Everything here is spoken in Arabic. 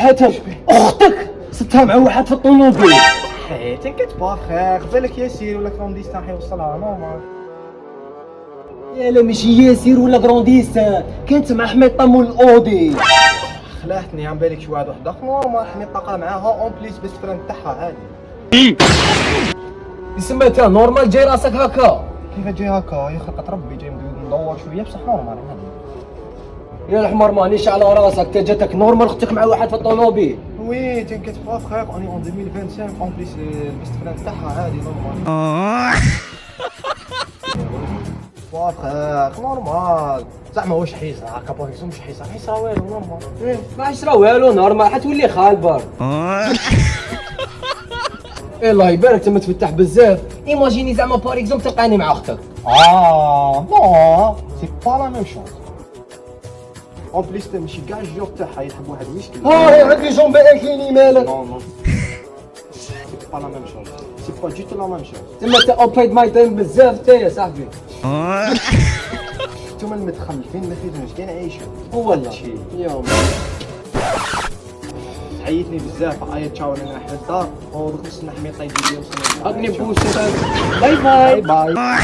حاتم اختك صدتها مع واحد في الطوموبيل. تنكت با فخير بالك ياسير ولا كرونديستان حيوصلها نورمال. يا لا ماشي ياسير ولا كرونديستان، كانت مع حميد طمو الاودي. خلعتني عم بالك شي واحد اخر نورمال حميد طاقه معاها اون بليس بس فرند تاعها عادي. سميتها نورمال جاي راسك هكا. كيف جاي هكا يا خلقة ربي جاي ندور شويه بصح نورمال عادي. يا الحمار مانيش على راسك، تا جاتك نورمال اختك مع واحد في الطوموبيل. وي تنكت با فخير اني اون 2025 اون بليس البيست فرند تاعها عادي نورمال. فخير نورمال زعما واش حيصرا هكا بوزيسيون مش حيصرا حيصرا والو نورمال. ما عشرا والو نورمال حتولي خالبر. الله يبارك تما تفتح بزاف. ايماجيني زعما بار اكزومبل تلقاني مع اختك. نو سي با لا ميم شوز. اون بليس ماشي كاع الجوغ تاعها يحب واحد المشكل. هاي عندي جونبي انكليني مالك. نو سي با لا ميم شوز سي با دي تو لا ميم شوز. تما تا اوبايد ماي تايم بزاف تا يا صاحبي. نتوما المتخلفين ما خيرناش كاين عايشين. والله يا عيطني بزاف عيط تشاو انا نحن الدار ودخلت نحمي طيب ديالي وصلنا. اغني بوسه. باي باي. باي باي.